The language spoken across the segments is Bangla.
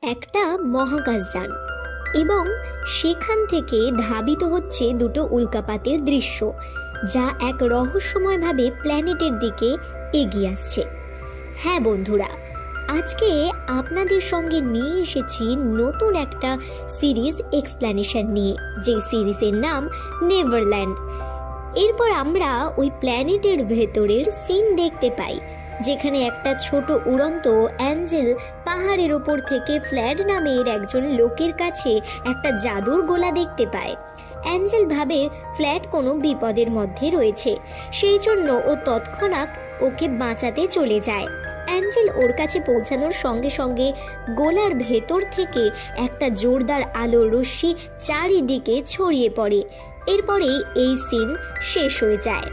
একটা মহাকাশযান এবং সেখান থেকে ধাবিত হচ্ছে দুটো উল্কাপাতের দৃশ্য, যা এক রহস্যময়ভাবে প্ল্যানেটের দিকে এগিয়ে আসছে। হ্যাঁ বন্ধুরা, আজকে আপনাদের সঙ্গে নিয়ে এসেছি নতুন একটা সিরিজ এক্সপ্ল্যানেশন নিয়ে, যে সিরিজের নাম নেভারল্যান্ড। এরপর আমরা ওই প্ল্যানেটের ভেতরের সিন দেখতে পাই, যেখানে একটা ছোট উড়ন্ত অ্যাঞ্জেল পাহাড়ের ওপর থেকে ফ্ল্যাড নামের একজন লোকের কাছে একটা জাদুর গোলা দেখতে পায়। অ্যাঞ্জেল ভাবে ফ্ল্যাড কোনো বিপদের মধ্যে রয়েছে, সেই জন্য ও তৎক্ষণাৎ ওকে বাঁচাতে চলে যায়। অ্যাঞ্জেল ওর কাছে পৌঁছানোর সঙ্গে সঙ্গে গোলার ভেতর থেকে একটা জোরদার আলোর রশ্মি চারিদিকে ছড়িয়ে পড়ে। এরপরে এই সিন শেষ হয়ে যায়।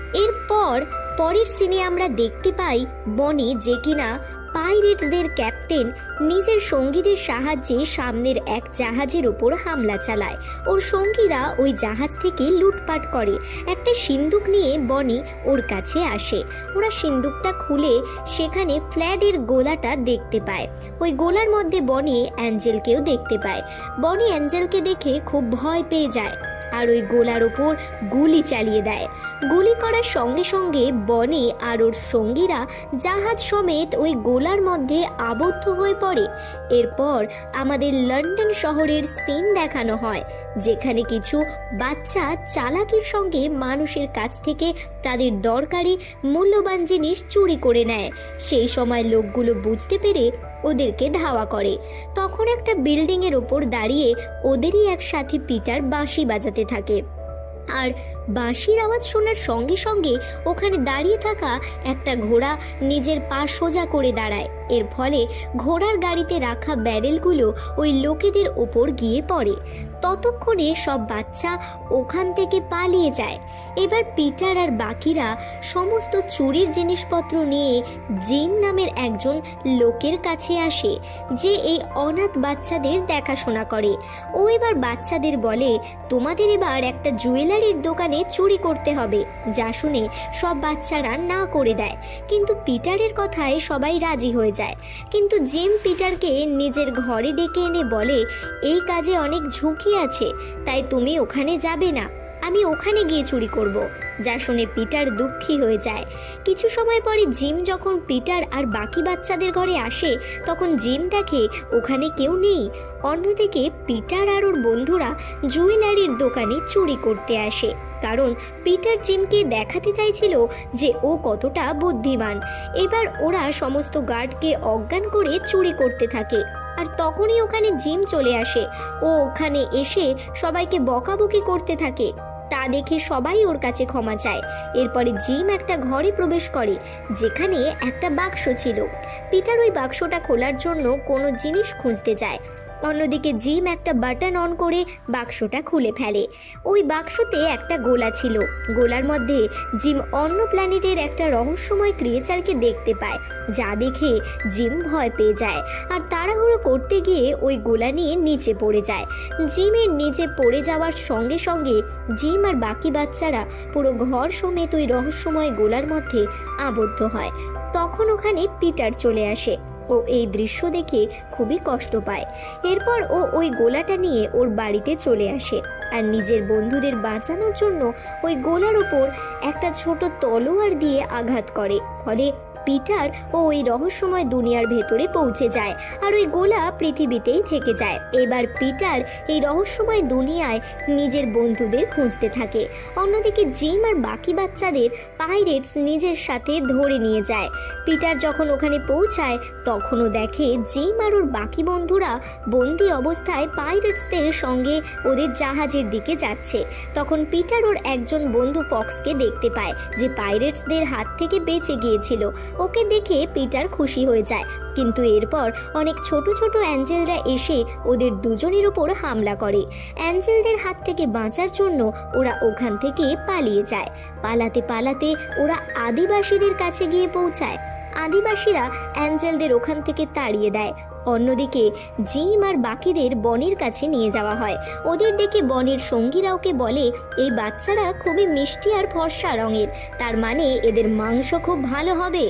পরের সিনে আমরা দেখতে পাই বনি, যে কিনা পাইরেটসদের ক্যাপ্টেন, নিজের সঙ্গীদের সাহায্যে সামনের এক জাহাজের ওপর হামলা চালায়। ওর সঙ্গীরা ওই জাহাজ থেকে লুটপাট করে। একটা সিন্দুক নিয়ে বনি ওর কাছে আসে। ওরা সিন্দুকটা খুলে সেখানে ফ্ল্যাডের গোলাটা দেখতে পায়। ওই গোলার মধ্যে বনি অ্যাঞ্জেলকেও দেখতে পায়। বনি অ্যাঞ্জেলকে দেখে খুব ভয় পেয়ে যায় আর ওই গোলার ওপর গুলি চালিয়ে দেয়। গুলি করার সঙ্গে সঙ্গে বনি আর ওর সঙ্গীরা জাহাজ সমেত ওই গোলার মধ্যে আবদ্ধ হয়ে পড়ে। এরপর আমাদের লন্ডন শহরের সিন দেখানো হয়, যেখানে কিছু বাচ্চা চালাকির সঙ্গে মানুষের কাছ থেকে তাদের দরকারি মূল্যবান জিনিস চুরি করে নেয়। সেই সময় লোকগুলো বুঝতে পেরে ওদেরকে ধাওয়া করে। তখন একটা বিল্ডিং এর ওপর দাঁড়িয়ে ওদেরই এক সাথী পিটার বাঁশি বাজাতে থাকে, আর বাঁশির আওয়াজ শোনার সঙ্গে সঙ্গে ওখানে দাঁড়িয়ে থাকা একটা ঘোড়া নিজের পা সোজা করে দাঁড়ায়। এর ফলে ঘোড়ার গাড়িতে রাখা ব্যারেলগুলো ওই লোকেদের ওপর গিয়ে পড়ে। ততক্ষণে সব বাচ্চা ওখান থেকে পালিয়ে যায়। এবার পিটার আর বাকিরা সমস্ত চুরির জিনিসপত্র নিয়ে জিম নামের একজন লোকের কাছে আসে, যে এই অনাথ বাচ্চাদের দেখাশোনা করে। ও এবার বাচ্চাদের বলে, তোমাদের এবার একটা জুয়েলারির দোকানে চুরি করতে হবে। যা শুনে সব বাচ্চারা না করে দেয়, কিন্তু পিটারের কথায় সবাই রাজি হয়ে যায়। কিন্তু জিম পিটারকে নিজের ঘরে ডেকে এনে বলে, এই কাজে অনেক ঝুঁকি আছে, তাই তুমি ওখানে যাবে না, আমি ওখানে গিয়ে চুরি করব। যা শুনে পিটার দুঃখী হয়ে যায়। কিছু সময় পরে জিম যখন পিটার আর বাকি বাচ্চাদের ঘরে আসে, তখন জিম দেখে ওখানে কেউ নেই। অন্যদিকে পিটার আর ওর বন্ধুরা জুয়েলারির দোকানে চুরি করতে আসে, কারণ পিটার জিমকে দেখাতে চাইছিল যে ও কতটা বুদ্ধিমান। এবার ওরা সমস্ত গার্ডকে অজ্ঞান করে চুরি করতে থাকে, আর তখনই ওখানে জিম চলে আসে। ও ওখানে এসে সবাইকে বকাবকি করতে থাকে। তা দেখে সবাই ওর কাছে ক্ষমা চায়। এরপরে জিম একটা ঘরে প্রবেশ করে, যেখানে একটা বাক্স ছিল। পিটার ওই বাক্সটা খোলার জন্য কোনো জিনিস খুঁজতে যায়। অন্যদিকে জিম একটা বাটন অন করে বাক্সটা খুলে ফেলে। ওই বাক্সতে একটা গোলা ছিল। গোলার মধ্যে জিম অন্য প্ল্যানেটের একটা রহস্যময় ক্রিয়েচারকে দেখতে পায়, যা দেখে জিম ভয় পেয়ে যায় আর তাড়াহুড়ো করতে গিয়ে ওই গোলা নিয়ে নিচে পড়ে যায়। জিমের নিচে পড়ে যাওয়ার সঙ্গে সঙ্গে জিম আর বাকি বাচ্চারা পুরো ঘর সমেত ওই রহস্যময় গোলার মধ্যে আবদ্ধ হয়। তখন ওখানে পিটার চলে আসে। ও এই দৃশ্য দেখে খুবই কষ্ট পায়। এরপর ও ওই গোলাটা নিয়ে ওর বাড়িতে চলে আসে আর নিজের বন্ধুদের বাঁচানোর জন্য ওই গোলার ওপর একটা ছোট তলোয়ার দিয়ে আঘাত করে। ফলে পিটার ও ওই রহস্যময় দুনিয়ার ভেতরে পৌঁছে যায় আর ওই গোলা পৃথিবীতেই থেকে যায়। এবার পিটার এই রহস্যময় দুনিয়ায় নিজের বন্ধুদের খুঁজতে থাকে। অন্যদিকে জিম আর বাকি বাচ্চাদের পাইরেটস নিজের সাথে ধরে নিয়ে যায়। পিটার যখন ওখানে পৌঁছায়, তখনও দেখে জিম আর ওর বাকি বন্ধুরা বন্দি অবস্থায় পাইরেটসদের সঙ্গে ওদের জাহাজের দিকে যাচ্ছে। তখন পিটার ওর একজন বন্ধু ফক্সকে দেখতে পায়, যে পাইরেটসদের হাত থেকে বেঁচে গিয়েছিল। ওকে দেখে পিটার খুশি হয়ে যায়, কিন্তু এরপর অনেক ছোট ছোট অ্যাঞ্জেলরা এসে ওদের দুজনের উপর হামলা করে। অ্যাঞ্জেলদের হাত থেকে বাঁচার জন্য ওরা ওখান থেকে পালিয়ে যায়। পালাতে পালাতে ওরা আদিবাসীদের কাছে গিয়ে পৌঁছায়। আদিবাসীরা অ্যাঞ্জেলদের ওখান থেকে তাড়িয়ে দেয়। অন্যদিকে জিম আর বাকিদের বনের কাছে নিয়ে যাওয়া হয়। ওদের দেখে বনের সঙ্গীরা ওকে বলে, এই বাচ্চারা খুবই মিষ্টি আর ফর্সা রঙের, তার মানে এদের মাংস খুব ভালো হবে।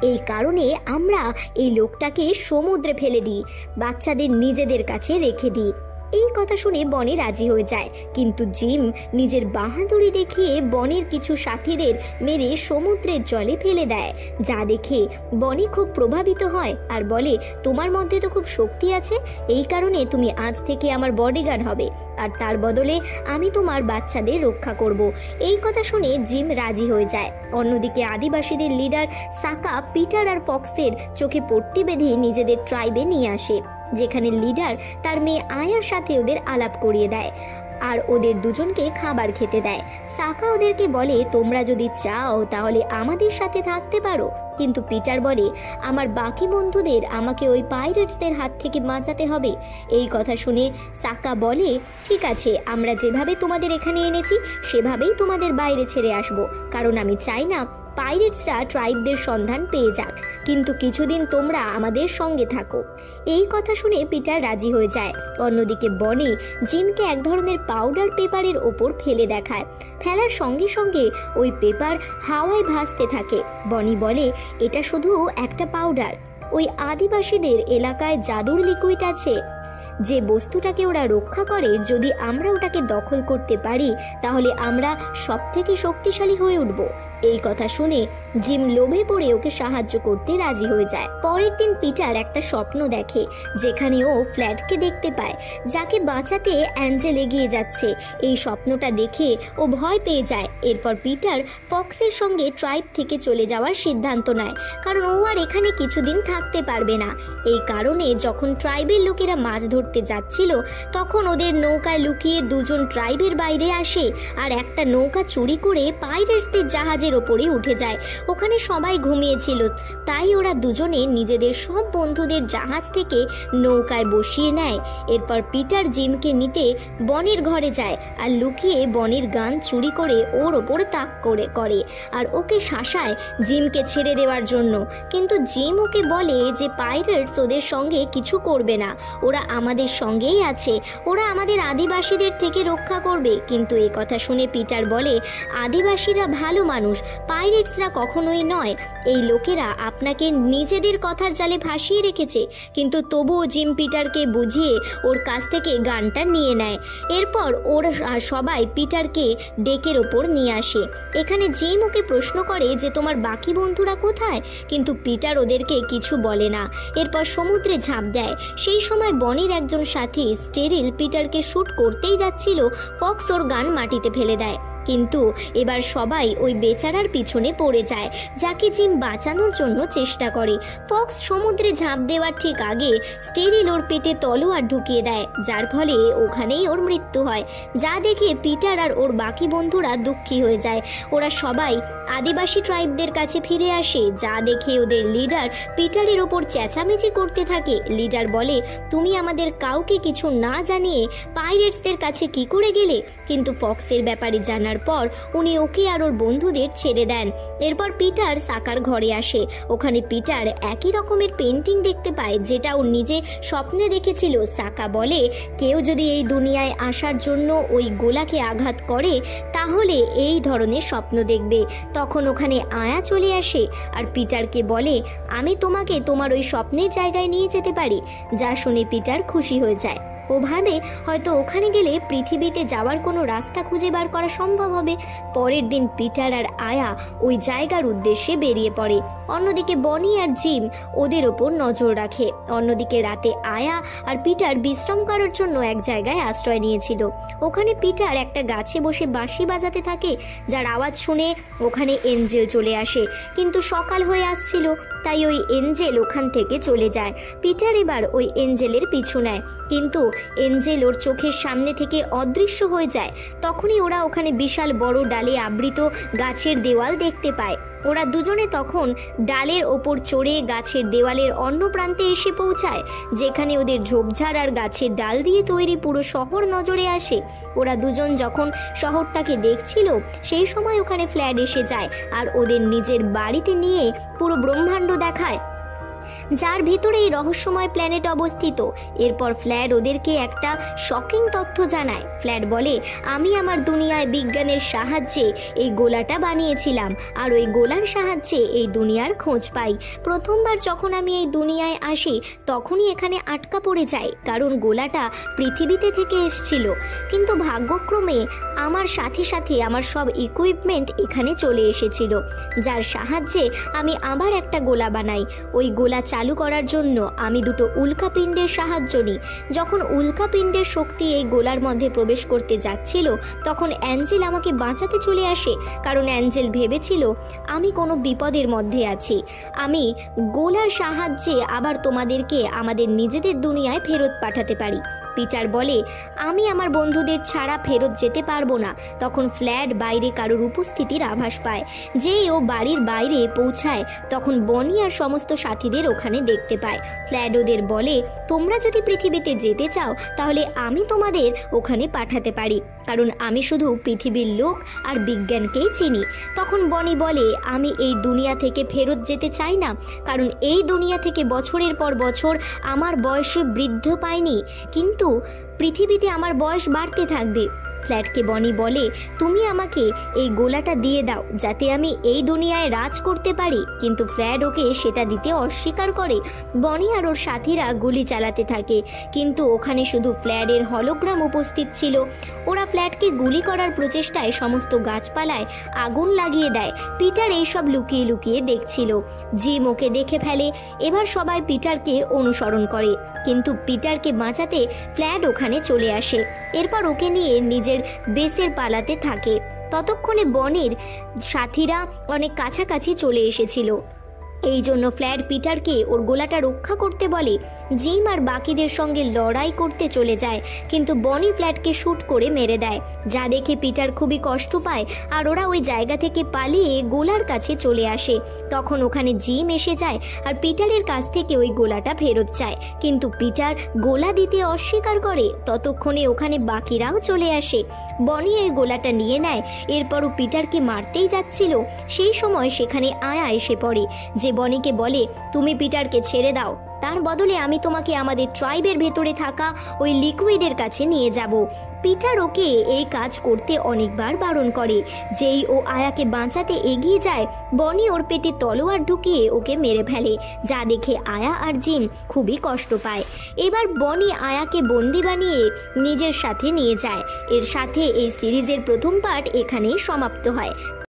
এই কারণে আমরা এই লোকটাকে সমুদ্রে ফেলে দিই, বাচ্চাদের নিজেদের কাছে রেখে দিই। এই কথা শুনে বনি রাজি হয়ে যায়, কিন্তু জিম নিজের বাহাদুরি দেখিয়ে বনের কিছু সাথীদের মেরে সমুদ্রের জলে ফেলে দেয়, যা দেখে বনি খুব প্রভাবিত হয় আর বলে, তোমার মধ্যে তো খুব শক্তি আছে, এই কারণে তুমি আজ থেকে আমার বডিগার্ড হবে, আর তার বদলে আমি তোমার বাচ্চাদের রক্ষা করব। এই কথা শুনে জিম রাজি হয়ে যায়। অন্যদিকে আদিবাসীদের লিডার সাকা পিটার আর ফক্সের চোখে পট্টি বেঁধে নিজেদের ট্রাইবে নিয়ে আসে, যেখানে লিডার তার মেয়ে আয়ার সাথে ওদের আলাপ করিয়ে দেয় আর ওদের দুজনকে খাবার খেতে দেয়। সাকা ওদেরকে বলে, তোমরা যদি চাও তাহলে আমাদের সাথে থাকতে পারো, কিন্তু পিটার বলে, আমার বাকি বন্ধুদের আমাকে ওই পাইরেটসদের হাত থেকে বাঁচাতে হবে। এই কথা শুনে সাকা বলে, ঠিক আছে, আমরা যেভাবে তোমাদের এখানে এনেছি সেভাবেই তোমাদের বাইরে ছেড়ে আসবো, কারণ আমি চাই না পাইরেটসরা ট্রাইবদের সন্ধান পেয়ে যাক, কিন্তু কিছুদিন তোমরা আমাদের সঙ্গে থাকো। এই কথা শুনে পিটার রাজি হয়ে যায়। অন্যদিকে বনি জিমকে এক ধরনের পাউডার পেপারের ওপর ফেলে দেখায়। ফেলার সঙ্গে সঙ্গে ওই পেপার হাওয়ায় ভাসতে থাকে। বনি বলে, এটা শুধু একটা পাউডার, ওই আদিবাসীদের এলাকায় জাদুর লিকুইড আছে, যে বস্তুটাকে ওরা রক্ষা করে, যদি আমরা ওটাকে দখল করতে পারি তাহলে আমরা সব থেকে শক্তিশালী হয়ে উঠব। এই কথা শুনে জিম লোভে পড়ে ওকে সাহায্য করতে রাজি হয়ে যায়। পরের দিন পিটার একটা স্বপ্ন দেখে, যেখানে ও ফ্ল্যাটকে দেখতে পায়, যাকে বাঁচাতে অ্যাঞ্জেল এগিয়ে যাচ্ছে। এই স্বপ্নটা দেখে ও ভয় পেয়ে যায়। এরপর পিটার ফক্সের সঙ্গে ট্রাইব থেকে চলে যাওয়ার সিদ্ধান্ত নেয়, কারণ ও আর এখানে কিছুদিন থাকতে পারবে না। এই কারণে যখন ট্রাইবের লোকেরা মাছ ধরতে যাচ্ছিল, তখন ওদের নৌকায় লুকিয়ে দুজন ট্রাইবের বাইরে আসে আর একটা নৌকা চুরি করে পাইরেটসদের জাহাজের ওপরে উঠে যায়। ওখানে সবাই ঘুমিয়েছিল, তাই ওরা দুজনে নিজেদের সব বন্ধুদের জাহাজ থেকে নৌকায় বসিয়ে নেয়। এরপর পিটার জিমকে নিতে বনের ঘরে যায় আর লুকিয়ে বনের গান চুরি করে ওর ওপর তাক করে আর ওকে শাসায় জিমকে ছেড়ে দেওয়ার জন্য। কিন্তু জিম ওকে বলে যে পাইরেটস ওদের সঙ্গে কিছু করবে না, ওরা আমাদের সঙ্গেই আছে, ওরা আমাদের আদিবাসীদের থেকে রক্ষা করবে। কিন্তু এ কথা শুনে পিটার বলে, আদিবাসীরা ভালো মানুষ, পাইরেটসরা কখনোই নয়। এই লোকেরা আপনাকে নিজেদের কথার জালে ভাসিয়ে রেখেছে। কিন্তু তবুও জিম পিটারকে বুঝিয়ে ওর কাছ থেকে গানটা নিয়ে নেয়। এরপর ওর সবাই পিটারকে ডেকের ওপর নিয়ে আসে। এখানে জিম ওকে প্রশ্ন করে যে তোমার বাকি বন্ধুরা কোথায়, কিন্তু পিটার ওদেরকে কিছু বলে না। এরপর সমুদ্রে ঝাঁপ দেয়। সেই সময় বনির একজন সাথী স্টেরিল পিটারকে শুট করতেই যাচ্ছিল, ফক্স ওর গান মাটিতে ফেলে দেয়। কিন্তু এবার সবাই ওই বেচারার পিছনে পড়ে যায়, যাকে জিম বাঁচানোর জন্য চেষ্টা করে। ফক্স সমুদ্রে ঝাঁপ দেওয়ার ঠিক আগে স্টেরিল ওর পেটে তলোয়ার ঢুকিয়ে দেয়, যার ফলে ওখানেই ওর মৃত্যু হয়। যা দেখে পিটার আর ওর বাকি বন্ধুরা দুঃখী হয়ে যায়। ওরা সবাই আদিবাসী ট্রাইবদের কাছে ফিরে আসে, যা দেখে ওদের লিডার পিটারের ওপর চেঁচামেচি করতে থাকে। লিডার বলে, তুমি আমাদের কাউকে কিছু না জানিয়ে পাইরেটসদের কাছে কি করে গেলে? কিন্তু ফক্সের ব্যাপারে জানার পর উনি ওকে আর ওর বন্ধুদের ছেড়ে দেন। এরপর পিটার সাকার ঘরে আসে। ওখানে পিটার একই রকমের পেন্টিং দেখতে পায়, যেটা ও নিজে স্বপ্নে দেখেছিল। সাকা বলে, কেউ যদি এই দুনিয়ায় আসার জন্য ওই গোলাকে আঘাত করে তাহলে এই ধরনের স্বপ্ন দেখবে। তখন ওখানে আয়া চলে আসে আর পিটারকে বলে, আমি তোমাকে তোমার ওই স্বপ্নের জায়গায় নিয়ে যেতে পারি। যা শুনে পিটার খুশি হয়ে যায়। ও ভাবে হয়তো ওখানে গেলে পৃথিবীতে যাওয়ার কোনো রাস্তা খুঁজে বার করা সম্ভব হবে। পরের দিন পিটার আর আয়া ওই জায়গার উদ্দেশ্যে বেরিয়ে পড়ে। অন্যদিকে বনি আর জিম ওদের ওপর নজর রাখে। অন্যদিকে রাতে আয়া আর পিটার বিশ্রাম করার জন্য এক জায়গায় আশ্রয় নিয়েছিল। ওখানে পিটার একটা গাছে বসে বাঁশি বাজাতে থাকে, যার আওয়াজ শুনে ওখানে এঞ্জেল চলে আসে। কিন্তু সকাল হয়ে আসছিল, তাই ওই এঞ্জেল ওখান থেকে চলে যায়। পিটার এবার ওই এঞ্জেলের পিছু নেয়, কিন্তু এঞ্জেল ওর চোখের সামনে থেকে অদৃশ্য হয়ে যায়। তখনই ওরা ওখানে বিশাল বড় ডালে আবৃত গাছের দেওয়াল দেখতে পায়। ওরা দুজনে তখন ডালের ওপর চড়ে গাছের দেওয়ালের অন্য প্রান্তে এসে পৌঁছায়, যেখানে ওদের ঝোপঝাড় আর গাছের ডাল দিয়ে তৈরি পুরো শহর নজরে আসে। ওরা দুজন যখন শহরটাকে দেখছিল সেই সময় ওখানে ফ্ল্যাড এসে যায় আর ওদের নিজের বাড়িতে নিয়ে পুরো ব্রহ্মাণ্ড দেখায়, যার ভিতরে এই রহস্যময় প্ল্যানেট অবস্থিত। এরপর ফ্ল্যাড ওদেরকে একটা শকিং তথ্য জানায়। ফ্ল্যাড বলে, আমি আমার দুনিয়ায় বিজ্ঞানের সাহায্যে এই গোলাটা বানিয়েছিলাম আর ওই গোলার সাহায্যে এই দুনিয়ার খোঁজ পাই। প্রথমবার যখন আমি এই দুনিয়ায় আসি তখনই এখানে আটকা পড়ে যাই, কারণ গোলাটা পৃথিবীতে থেকে এসেছিল। কিন্তু ভাগ্যক্রমে আমার সাথে সাথে আমার সব ইকুইপমেন্ট এখানে চলে এসেছিল, যার সাহায্যে আমি আবার একটা গোলা বানাই। ওই গোলা চালু করার জন্য আমি দুটো উল্কাপিণ্ডের সাহায্য নিই। যখন উল্কাপিণ্ডের শক্তি এই গোলার মধ্যে প্রবেশ করতে যাচ্ছিল তখন অ্যাঞ্জেল আমাকে বাঁচাতে চলে আসে, কারণ অ্যাঞ্জেল ভেবেছিল আমি কোনো বিপদের মধ্যে আছি। আমি গোলার সাহায্যে আবার তোমাদেরকে আমাদের নিজেদের দুনিয়ায় ফেরত পাঠাতে পারি। পিটার বলে, আমি আমার বন্ধুদের ছাড়া ফেরত যেতে পারবো না। তখন ফ্ল্যাড বাইরে কারোর উপস্থিতির আভাস পায়। যেই ও বাড়ির বাইরে পৌঁছায় তখন বনি আর সমস্ত সাথীদের ওখানে দেখতে পায়। ফ্ল্যাড ওদের বলে, তোমরা যদি পৃথিবীতে যেতে চাও তাহলে আমি তোমাদের ওখানে পাঠাতে পারি, কারণ আমি শুধু পৃথিবীর লোক আর বিজ্ঞানকেই চিনি। তখন বনি বলে, আমি এই দুনিয়া থেকে ফেরত যেতে চাই না, কারণ এই দুনিয়া থেকে বছরের পর বছর আমার বয়সে বৃদ্ধ পাইনি, কিন্তু পৃথিবীতে আমার বয়স বাড়তে থাকবে। ফ্ল্যাডকে বনি বলে, তুমি আমাকে এই গোলাটা দিয়ে দাও যাতে আমি এই দুনিয়ায় রাজ করতে পারি, কিন্তু ফ্ল্যাড ওকে সেটা দিতে অস্বীকার করে। বনি আর ওর সাথীরা গুলি চালাতে থাকে, কিন্তু ওখানে শুধু ফ্ল্যাডের হলোগ্রাম উপস্থিত ছিল। ওরা ফ্ল্যাডকে গুলি করার প্রচেষ্টায় সমস্ত গাছপালায় আগুন লাগিয়ে দেয়। পিটার এইসব লুকিয়ে লুকিয়ে দেখছিল। জিম ওকে দেখে ফেলে। এবার সবাই পিটারকে অনুসরণ করে, কিন্তু পিটারকে বাঁচাতে ফ্ল্যাড ওখানে চলে আসে। এরপর ওকে নিয়ে নিজের বেসের পালাতে থাকে। ততক্ষণে বনের সাথীরা অনেক কাছাকাছি চলে এসেছিল। এই জন্য ফ্ল্যাড পিটারকে ওর গোলাটা রক্ষা করতে বলে। জিম আর বাকিদের সঙ্গে লড়াই করতে চলে যায়, কিন্তু বনি ফ্ল্যাডকে শ্যুট করে মেরে দেয়, যা দেখে পিটার খুবই কষ্ট পায় আর ওরা ওই জায়গা থেকে পালিয়ে গোলার কাছে চলে আসে। তখন ওখানে জিম এসে যায় আর পিটারের কাছ থেকে ওই গোলাটা ফেরত চায়, কিন্তু পিটার গোলা দিতে অস্বীকার করে। ততক্ষণে ওখানে বাকিরাও চলে আসে। বনি এই গোলাটা নিয়ে নেয়। এরপরও পিটারকে মারতেই যাচ্ছিল, সেই সময় সেখানে আয়া এসে পড়ে, যে বনিকে বলে, তুমি পিটারকে ছেড়ে দাও, তার বদলে আমি তোমাকে আমাদের ট্রাইবের ভেতরে থাকা ওই লিকুইডের কাছে নিয়ে যাব। পিটার ওকে এই কাজ করতে অনেকবার বারণ করে। যেই ও আয়াকে বাঁচাতে এগিয়ে যায়, বনি ওর পেটে তলোয়ার ঢুকিয়ে ওকে মেরে ফেলে, যা দেখে আয়া আর জিম খুবই কষ্ট পায়। এবার বনি আয়াকে বন্দি বানিয়ে নিজের সাথে নিয়ে যায়। এর সাথে এই সিরিজের প্রথম পার্ট এখানেই সমাপ্ত হয়।